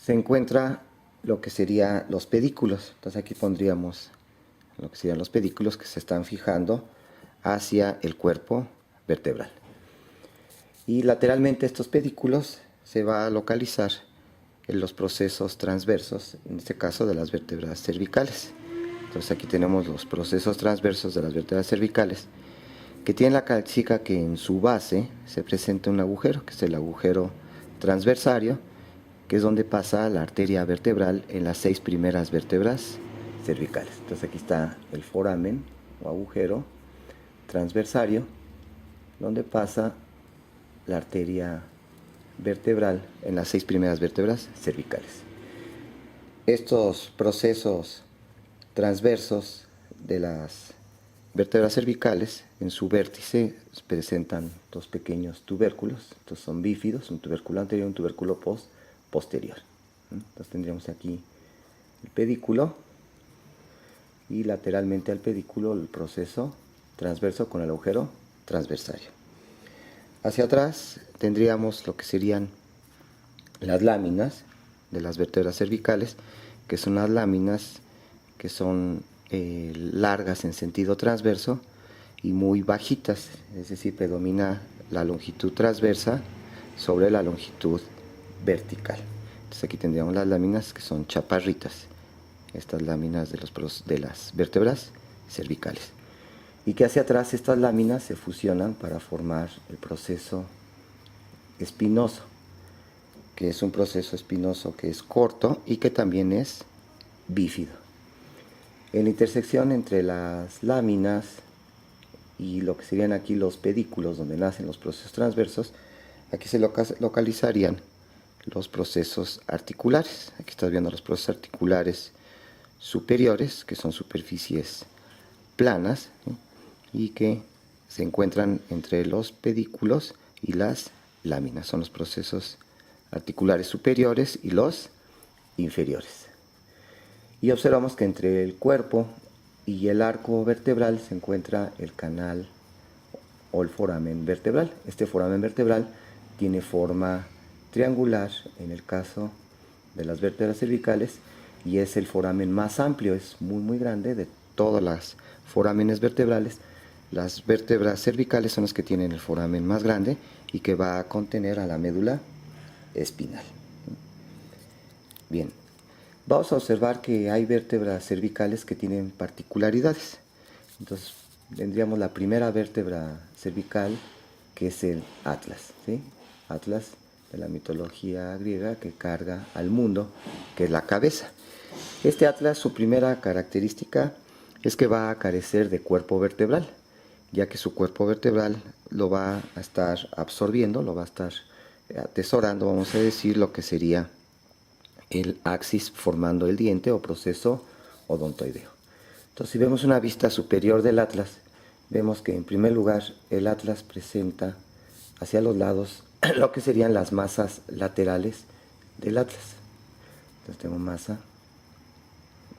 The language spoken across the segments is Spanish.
se encuentra lo que serían los pedículos. Entonces aquí pondríamos lo que serían los pedículos que se están fijando hacia el cuerpo vertebral. Y lateralmente estos pedículos se va a localizar en los procesos transversos, en este caso de las vértebras cervicales. Entonces aquí tenemos los procesos transversos de las vértebras cervicales, que tienen la característica que en su base se presenta un agujero, que es el agujero transversario, que es donde pasa la arteria vertebral en las 6 primeras vértebras cervicales. Entonces aquí está el foramen o agujero transversario, donde pasa la arteria vertebral en las 6 primeras vértebras cervicales. Estos procesos transversos de las vértebras cervicales, en su vértice presentan dos pequeños tubérculos. Estos son bífidos, un tubérculo anterior y un tubérculo posterior. Entonces tendríamos aquí el pedículo y lateralmente al pedículo el proceso transverso con el agujero transversario. Hacia atrás tendríamos lo que serían las láminas de las vértebras cervicales, que son las láminas que son largas en sentido transverso y muy bajitas, es decir, predomina la longitud transversa sobre la longitud vertical. Entonces aquí tendríamos las láminas que son chaparritas, estas láminas de las vértebras cervicales, y que hacia atrás estas láminas se fusionan para formar el proceso espinoso, que es un proceso espinoso que es corto y que también es bífido. En la intersección entre las láminas y lo que serían aquí los pedículos donde nacen los procesos transversos, aquí se localizarían los procesos articulares. Aquí estás viendo los procesos articulares superiores, que son superficies planas, ¿sí?, y que se encuentran entre los pedículos y las láminas. Son los procesos articulares superiores y los inferiores. Y observamos que entre el cuerpo y el arco vertebral se encuentra el canal o el foramen vertebral. Este foramen vertebral tiene forma triangular en el caso de las vértebras cervicales y es el foramen más amplio, es muy grande de todas las forámenes vertebrales. Las vértebras cervicales son las que tienen el foramen más grande y que va a contener a la médula espinal. Bien, vamos a observar que hay vértebras cervicales que tienen particularidades. Entonces tendríamos la primera vértebra cervical, que es el Atlas, ¿sí? Atlas de la mitología griega, que carga al mundo, que es la cabeza. Este Atlas, su primera característica es que va a carecer de cuerpo vertebral, ya que su cuerpo vertebral lo va a estar absorbiendo, lo va a estar atesorando, vamos a decir, lo que sería el axis formando el diente o proceso odontoideo. Entonces, si vemos una vista superior del Atlas, vemos que en primer lugar el Atlas presenta hacia los lados lo que serían las masas laterales del Atlas. Entonces tengo masa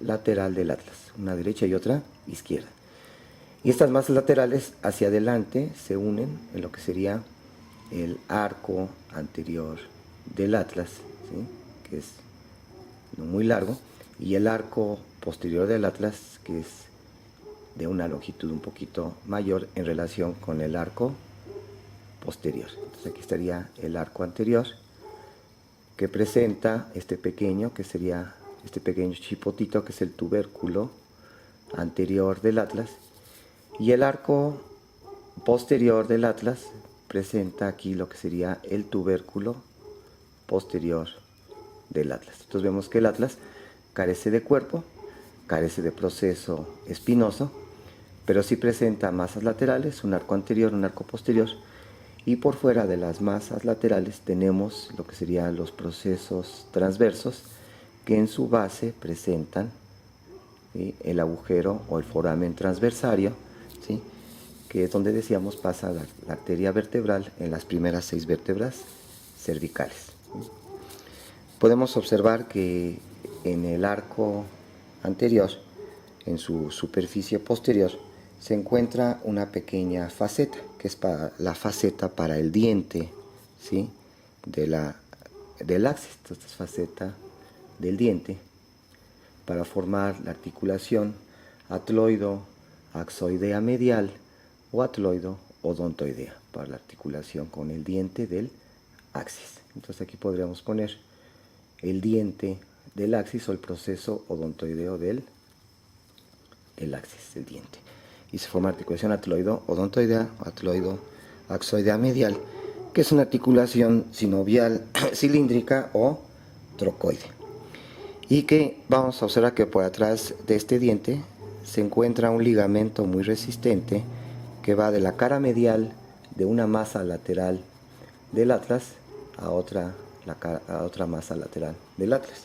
lateral del Atlas, una derecha y otra izquierda. Y estas masas laterales hacia adelante se unen en lo que sería el arco anterior del Atlas, ¿sí?, que es no muy largo, y el arco posterior del Atlas, que es de una longitud un poquito mayor en relación con el arco posterior. Entonces aquí estaría el arco anterior, que presenta este pequeño, que sería este pequeño chipotito, que es el tubérculo anterior del Atlas, y el arco posterior del Atlas presenta aquí lo que sería el tubérculo posterior del Atlas. Entonces vemos que el Atlas carece de cuerpo, carece de proceso espinoso, pero sí presenta masas laterales, un arco anterior, un arco posterior, y por fuera de las masas laterales tenemos lo que serían los procesos transversos, que en su base presentan, ¿sí?, el agujero o el foramen transversario, ¿sí?, que es donde decíamos pasa la arteria vertebral en las primeras 6 vértebras cervicales. Podemos observar que en el arco anterior, en su superficie posterior, se encuentra una pequeña faceta, que es la faceta para el diente, ¿sí?, del axis. Entonces, esta faceta del diente para formar la articulación atloido-axoidea medial o atloido-odontoidea para la articulación con el diente del axis. Entonces aquí podríamos poner el diente del axis o el proceso odontoideo del axis del diente. Y se forma articulación atloido-odontoidea, atloido-axoidea medial, que es una articulación sinovial cilíndrica o trocoide. Y que vamos a observar que por atrás de este diente se encuentra un ligamento muy resistente que va de la cara medial de una masa lateral del atlas a otra masa lateral del atlas,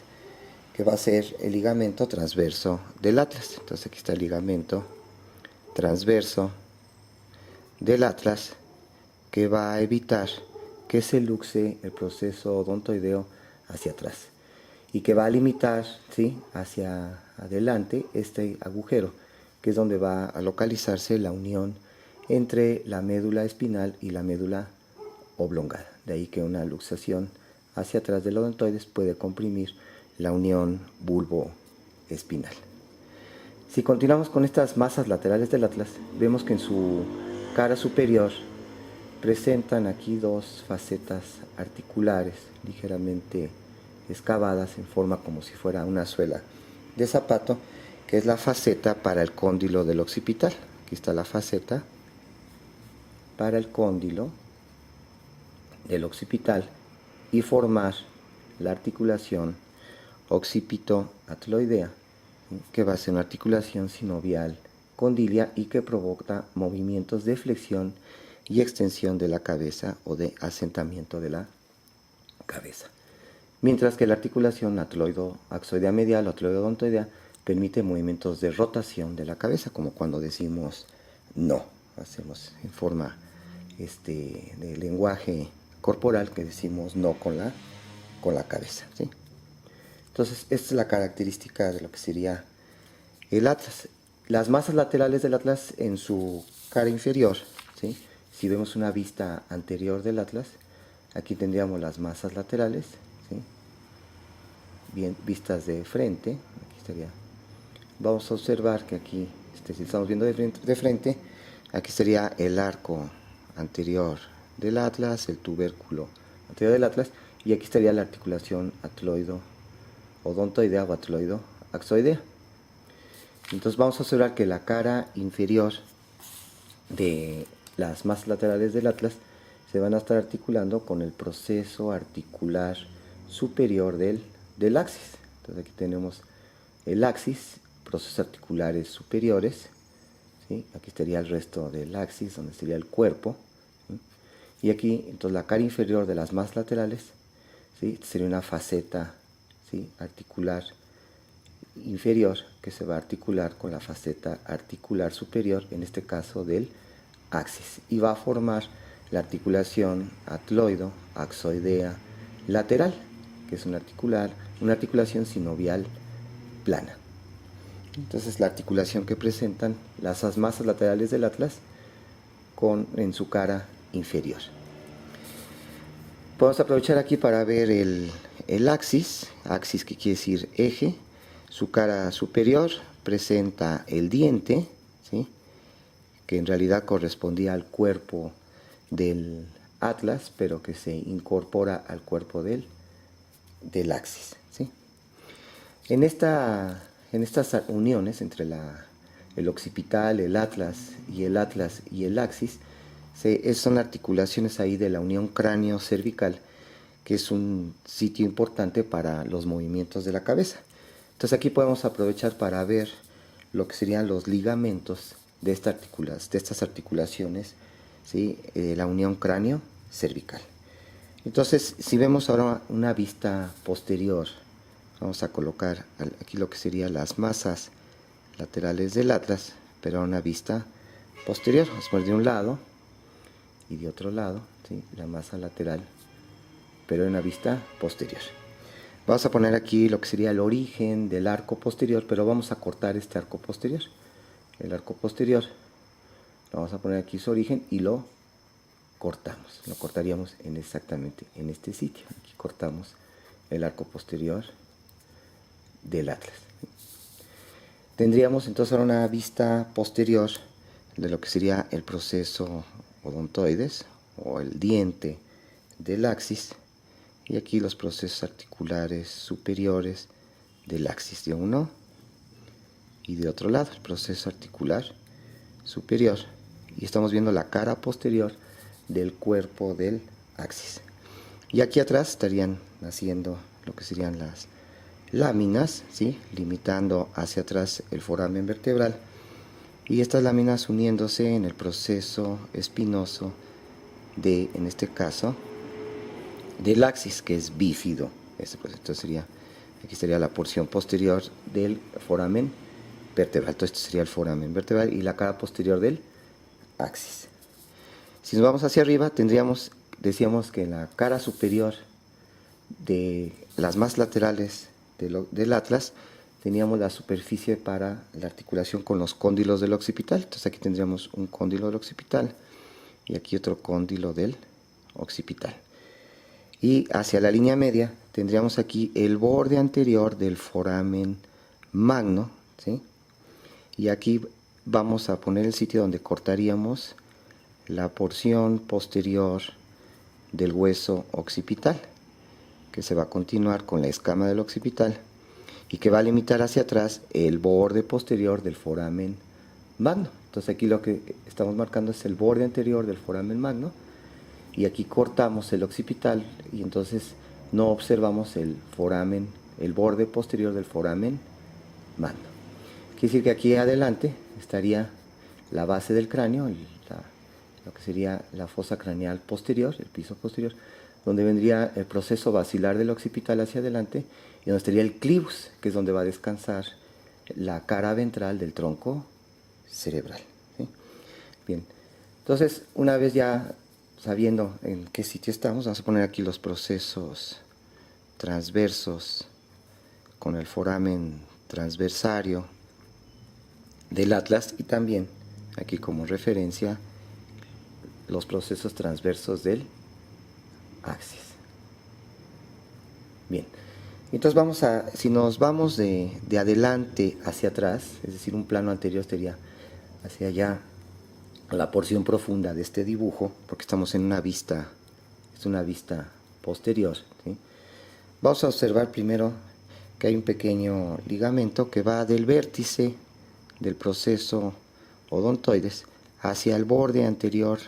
que va a ser el ligamento transverso del atlas. Entonces aquí está el ligamento transverso del atlas, que va a evitar que se luxe el proceso odontoideo hacia atrás y que va a limitar, ¿sí?, hacia adelante este agujero, que es donde va a localizarse la unión entre la médula espinal y la médula oblongada. De ahí que una luxación hacia atrás del odontoides puede comprimir la unión bulbo-espinal. Si continuamos con estas masas laterales del atlas, vemos que en su cara superior presentan aquí dos facetas articulares ligeramente excavadas en forma como si fuera una suela de zapato, que es la faceta para el cóndilo del occipital. Aquí está la faceta para el cóndilo del occipital y formar la articulación occipito-atloidea, que va a ser una articulación sinovial condilia y que provoca movimientos de flexión y extensión de la cabeza o de asentamiento de la cabeza. Mientras que la articulación atloido-axoidea medial o atloido-odontoidea permite movimientos de rotación de la cabeza, como cuando decimos no, hacemos en forma de lenguaje corporal que decimos no con la cabeza, ¿sí? Entonces, esta es la característica de lo que sería el atlas. Las masas laterales del atlas en su cara inferior, ¿sí? Si vemos una vista anterior del atlas, aquí tendríamos las masas laterales, ¿sí?, bien vistas de frente. Aquí estaría. Vamos a observar que aquí, si estamos viendo de frente, aquí sería el arco anterior del atlas, el tubérculo anterior del atlas, y aquí estaría la articulación atloido-odontoidea o atloido-axoidea. Entonces vamos a observar que la cara inferior de las masas laterales del atlas se van a estar articulando con el proceso articular superior del axis. Entonces aquí tenemos el axis, procesos articulares superiores, ¿sí? Aquí estaría el resto del axis, donde sería el cuerpo, ¿sí? Y aquí, entonces, la cara inferior de las masas laterales, ¿sí?, sería una faceta, ¿sí?, articular inferior que se va a articular con la faceta articular superior, en este caso del axis, y va a formar la articulación atloido-axoidea lateral, que es una articulación sinovial plana. Entonces, la articulación que presentan las masas laterales del atlas en su cara inferior. Podemos aprovechar aquí para ver el axis que quiere decir eje. Su cara superior presenta el diente, ¿sí?, que en realidad correspondía al cuerpo del atlas, pero que se incorpora al cuerpo del axis, ¿sí? En estas uniones entre el occipital, el atlas y el axis, son articulaciones ahí de la unión cráneo-cervical, que es un sitio importante para los movimientos de la cabeza. Entonces aquí podemos aprovechar para ver lo que serían los ligamentos de estas articulaciones, ¿sí?, la unión cráneo-cervical. Entonces, si vemos ahora una vista posterior, vamos a colocar aquí lo que serían las masas laterales del atlas, pero a una vista posterior. Vamos a poner de un lado y de otro lado, ¿sí?, la masa lateral, pero en una vista posterior. Vamos a poner aquí lo que sería el origen del arco posterior, pero vamos a cortar este arco posterior. El arco posterior lo vamos a poner aquí su origen y lo cortamos. Lo cortaríamos exactamente en este sitio. Aquí cortamos el arco posterior del atlas. Tendríamos entonces ahora una vista posterior de lo que sería el proceso odontoides o el diente del axis, y aquí los procesos articulares superiores del axis de uno y de otro lado, el proceso articular superior, y estamos viendo la cara posterior del cuerpo del axis. Y aquí atrás estarían naciendo lo que serían las láminas, ¿sí? Limitando hacia atrás el foramen vertebral, y estas láminas uniéndose en el proceso espinoso de, en este caso, del axis, que es bífido. Entonces sería, aquí sería la porción posterior del foramen vertebral. Entonces este sería el foramen vertebral y la cara posterior del axis. Si nos vamos hacia arriba, decíamos que en la cara superior de las más laterales del atlas teníamos la superficie para la articulación con los cóndilos del occipital. Entonces aquí tendríamos un cóndilo del occipital y aquí otro cóndilo del occipital. Y hacia la línea media tendríamos aquí el borde anterior del foramen magno, ¿sí? Y aquí vamos a poner el sitio donde cortaríamos la porción posterior del hueso occipital, que se va a continuar con la escama del occipital y que va a limitar hacia atrás el borde posterior del foramen magno. Entonces aquí lo que estamos marcando es el borde anterior del foramen magno, y aquí cortamos el occipital y entonces no observamos el foramen, el borde posterior del foramen magno. Quiere decir que aquí adelante estaría la base del cráneo, lo que sería la fosa craneal posterior, el piso posterior, donde vendría el proceso basilar del occipital hacia adelante, y donde estaría el clivus, que es donde va a descansar la cara ventral del tronco cerebral, ¿sí? Bien, entonces una vez ya sabiendo en qué sitio estamos, vamos a poner aquí los procesos transversos con el foramen transversario del atlas, y también aquí como referencia los procesos transversos del axis. Bien, entonces si nos vamos de adelante hacia atrás, es decir, un plano anterior sería hacia allá, la porción profunda de este dibujo, porque estamos en una vista, es una vista posterior, ¿sí? Vamos a observar primero que hay un pequeño ligamento que va del vértice del proceso odontoides hacia el borde anterior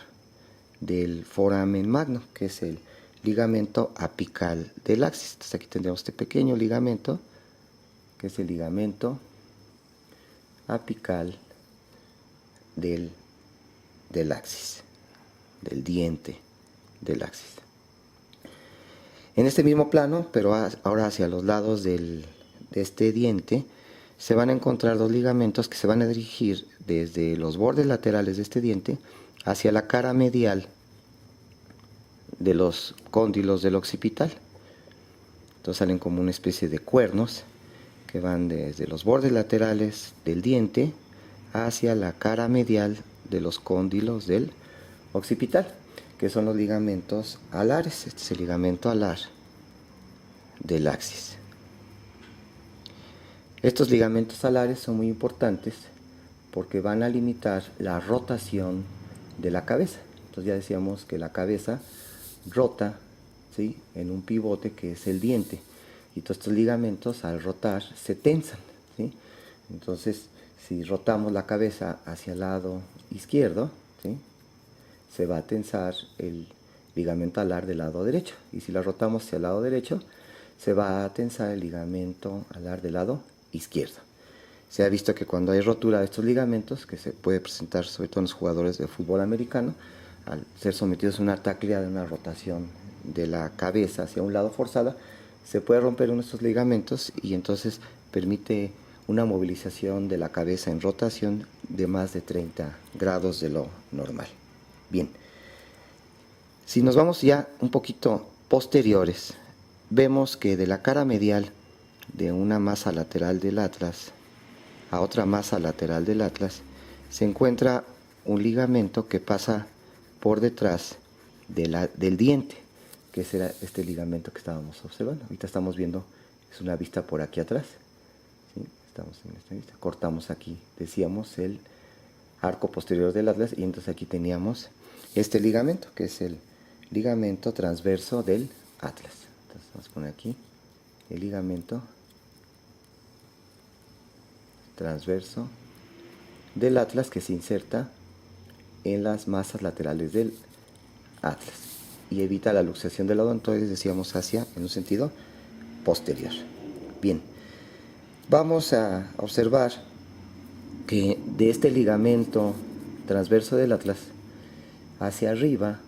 del foramen magno, que es el ligamento apical del axis. Entonces aquí tendremos este pequeño ligamento, que es el ligamento apical del axis, del diente del axis. En este mismo plano, pero ahora hacia los lados de este diente, se van a encontrar dos ligamentos que se van a dirigir desde los bordes laterales de este diente hacia la cara medial de los cóndilos del occipital. Entonces salen como una especie de cuernos que van desde los bordes laterales del diente hacia la cara medial de los cóndilos del occipital, que son los ligamentos alares. Este es el ligamento alar del axis. Estos ligamentos alares son muy importantes porque van a limitar la rotación de la cabeza. Entonces ya decíamos que la cabeza rota, ¿sí?, en un pivote que es el diente, y todos estos ligamentos al rotar se tensan, ¿sí? Entonces si rotamos la cabeza hacia el lado izquierdo, ¿sí?, se va a tensar el ligamento alar del lado derecho, y si la rotamos hacia el lado derecho se va a tensar el ligamento alar del lado izquierdo. Se ha visto que cuando hay rotura de estos ligamentos, que se puede presentar sobre todo en los jugadores de fútbol americano, al ser sometidos a una tacleada, una rotación de la cabeza hacia un lado forzada, se puede romper uno de estos ligamentos y entonces permite una movilización de la cabeza en rotación de más de 30 grados de lo normal. Bien, si nos vamos ya un poquito posteriores, vemos que de la cara medial de una masa lateral del atlas a otra masa lateral del atlas se encuentra un ligamento que pasa por detrás del diente, que será este ligamento que estábamos observando. Ahorita estamos viendo, es una vista por aquí atrás. estamos en esta vista, cortamos aquí, decíamos, el arco posterior del atlas, y entonces aquí teníamos este ligamento, que es el ligamento transverso del atlas. Entonces vamos a poner aquí el ligamento transverso del atlas, que se inserta en las masas laterales del atlas y evita la luxación del odontoides, decíamos, hacia en un sentido posterior. Bien, vamos a observar que de este ligamento transverso del atlas hacia arriba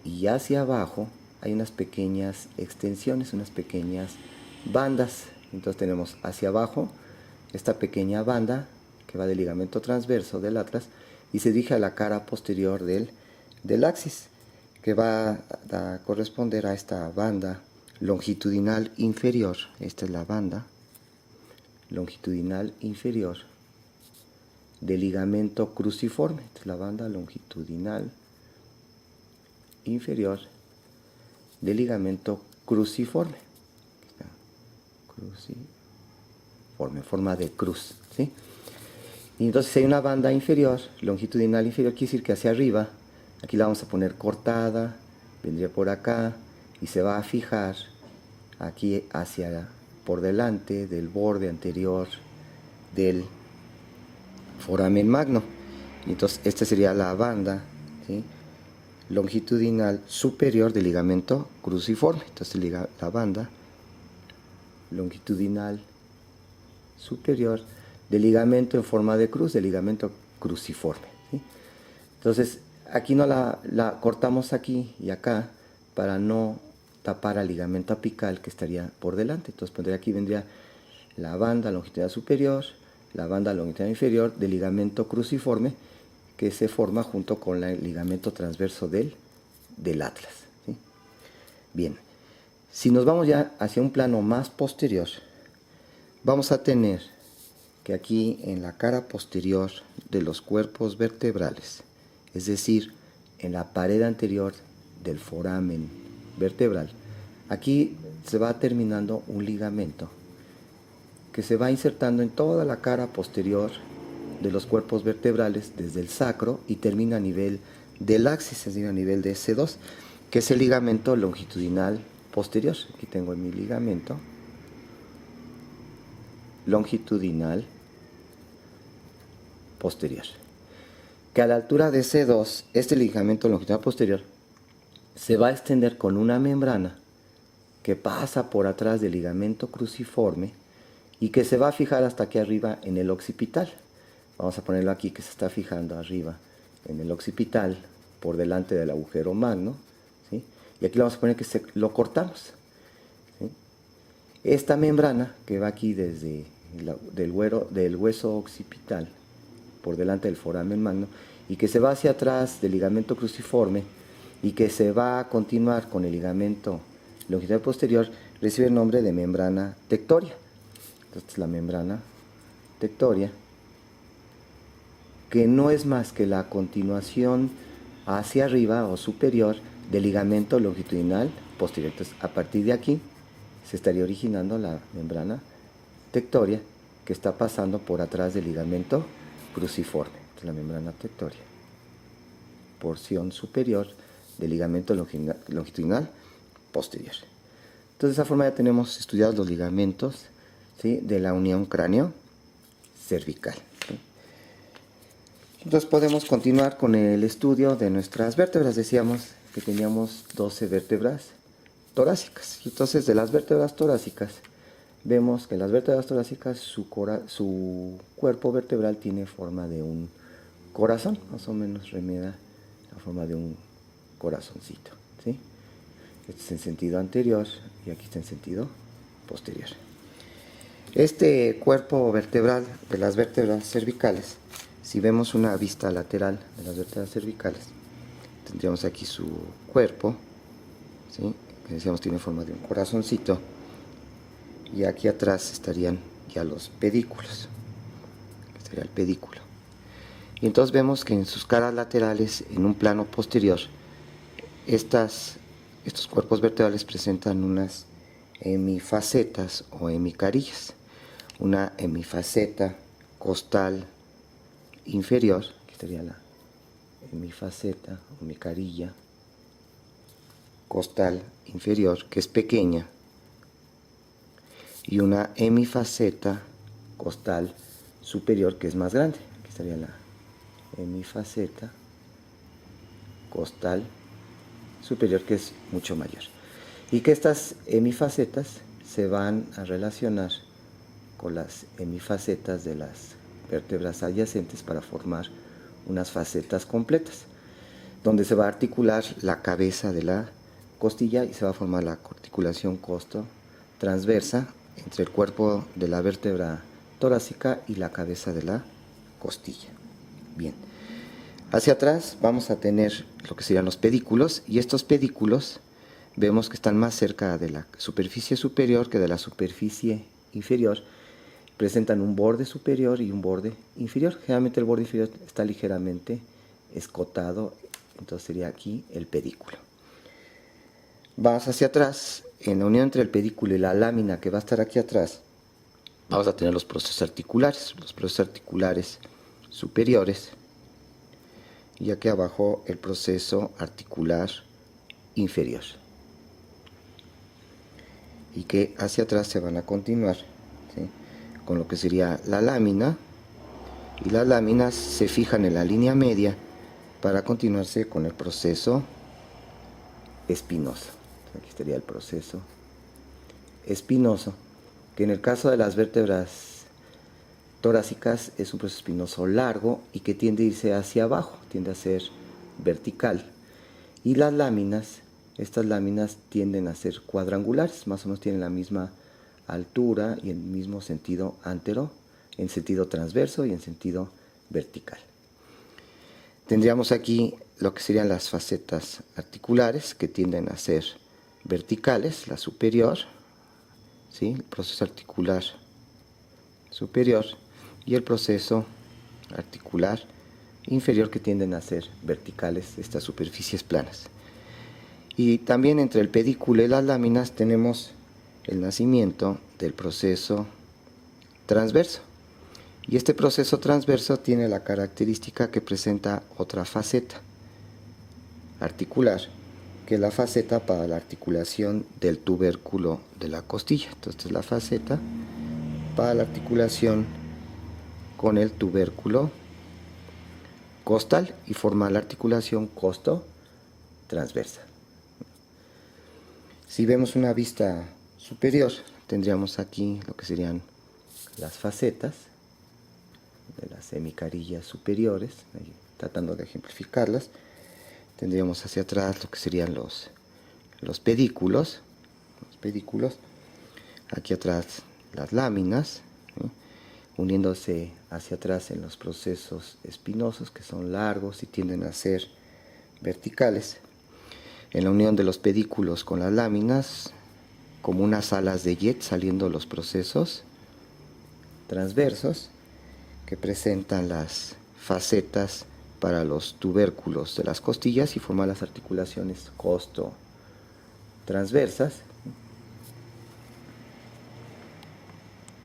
y hacia abajo hay unas pequeñas extensiones, unas pequeñas bandas. Entonces tenemos hacia abajo esta pequeña banda que va del ligamento transverso del atlas y se dirige a la cara posterior del axis, que va a corresponder a esta banda longitudinal inferior. Esta es la banda longitudinal inferior del ligamento cruciforme. Esta es la banda longitudinal inferior del ligamento cruciforme. Cruciforme, en forma de cruz, ¿sí? Y entonces hay una banda inferior, longitudinal inferior, quiere decir que hacia arriba, aquí la vamos a poner cortada, vendría por acá y se va a fijar aquí hacia por delante del borde anterior del foramen magno. Y entonces esta sería la banda, ¿sí?, longitudinal superior del ligamento cruciforme. Entonces la banda longitudinal superior del ligamento en forma de cruz, del ligamento cruciforme, ¿sí? Entonces aquí no la cortamos aquí y acá para no tapar al ligamento apical que estaría por delante. Entonces pondría aquí, vendría la banda longitudinal superior, la banda longitudinal inferior del ligamento cruciforme, que se forma junto con el ligamento transverso del atlas, ¿sí? Bien, si nos vamos ya hacia un plano más posterior, vamos a tener que aquí en la cara posterior de los cuerpos vertebrales, es decir, en la pared anterior del foramen vertebral, aquí se va terminando un ligamento que se va insertando en toda la cara posterior de los cuerpos vertebrales desde el sacro y termina a nivel del axis, es decir, a nivel de S2, que es el ligamento longitudinal posterior. Aquí tengo mi ligamento longitudinal posterior, que a la altura de C2, este ligamento longitudinal posterior se va a extender con una membrana que pasa por atrás del ligamento cruciforme y que se va a fijar hasta aquí arriba en el occipital. Vamos a ponerlo aquí, que se está fijando arriba en el occipital por delante del agujero magno, ¿sí? Y aquí le vamos a poner que lo cortamos, ¿sí? Esta membrana que va aquí desde del hueso occipital por delante del foramen magno y que se va hacia atrás del ligamento cruciforme y que se va a continuar con el ligamento longitudinal posterior, recibe el nombre de membrana tectoria. Entonces la membrana tectoria, que no es más que la continuación hacia arriba o superior del ligamento longitudinal posterior. Entonces, a partir de aquí se estaría originando la membrana tectoria, que está pasando por atrás del ligamento cruciforme. Entonces, la membrana tectoria, porción superior del ligamento longitudinal posterior. Entonces, de esa forma ya tenemos estudiados los ligamentos, ¿sí?, de la unión cráneo-cervical, ¿sí? Entonces podemos continuar con el estudio de nuestras vértebras. Decíamos que teníamos 12 vértebras torácicas. Entonces, de las vértebras torácicas, vemos que en las vértebras torácicas su cuerpo vertebral tiene forma de un corazón, más o menos remeda la forma de un corazoncito, ¿sí? Este es en sentido anterior y aquí está en sentido posterior. Este cuerpo vertebral de las vértebras cervicales, si vemos una vista lateral de las vértebras cervicales, tendríamos aquí su cuerpo, ¿sí?, que decíamos tiene forma de un corazoncito, y aquí atrás estarían ya los pedículos, estaría el pedículo. Y entonces vemos que en sus caras laterales, en un plano posterior, estos cuerpos vertebrales presentan unas hemifacetas o hemicarillas. una hemifaceta costal inferior, aquí estaría la hemifaceta o micarilla costal inferior, que es pequeña, y una hemifaceta costal superior, que es más grande. Aquí estaría la hemifaceta costal superior, que es mucho mayor, y que estas hemifacetas se van a relacionar con las hemifacetas de las vértebras adyacentes para formar unas facetas completas, donde se va a articular la cabeza de la costilla y se va a formar la articulación costo-transversa entre el cuerpo de la vértebra torácica y la cabeza de la costilla. Bien, hacia atrás vamos a tener lo que serían los pedículos, y estos pedículos vemos que están más cerca de la superficie superior que de la superficie inferior. Presentan un borde superior y un borde inferior. Generalmente el borde inferior está ligeramente escotado, entonces sería aquí el pedículo. Vamos hacia atrás, en la unión entre el pedículo y la lámina que va a estar aquí atrás, vamos a tener los procesos articulares superiores, y aquí abajo el proceso articular inferior, y que hacia atrás se van a continuar, ¿sí?, con lo que sería la lámina, y las láminas se fijan en la línea media para continuarse con el proceso espinoso. Aquí estaría el proceso espinoso, que en el caso de las vértebras torácicas es un proceso espinoso largo y que tiende a irse hacia abajo, tiende a ser vertical, y las láminas, estas láminas tienden a ser cuadrangulares, más o menos tienen la misma altura y el mismo sentido antero, en sentido transverso y en sentido vertical. Tendríamos aquí lo que serían las facetas articulares, que tienden a ser verticales, la superior, ¿sí?, el proceso articular superior, y el proceso articular inferior, que tienden a ser verticales, estas superficies planas. Y también entre el pedículo y las láminas tenemos el nacimiento del proceso transverso. Y este proceso transverso tiene la característica que presenta otra faceta articular, que es la faceta para la articulación del tubérculo de la costilla. Entonces, la faceta para la articulación con el tubérculo costal y forma la articulación costo-transversa. Si vemos una vista superior, tendríamos aquí lo que serían las facetas de las hemicarillas superiores, tratando de ejemplificarlas. Tendríamos hacia atrás lo que serían los pedículos, aquí atrás las láminas, ¿sí?, uniéndose hacia atrás en los procesos espinosos, que son largos y tienden a ser verticales. En la unión de los pedículos con las láminas, como unas alas de jet saliendo los procesos transversos, que presentan las facetas para los tubérculos de las costillas y forman las articulaciones costo-transversas,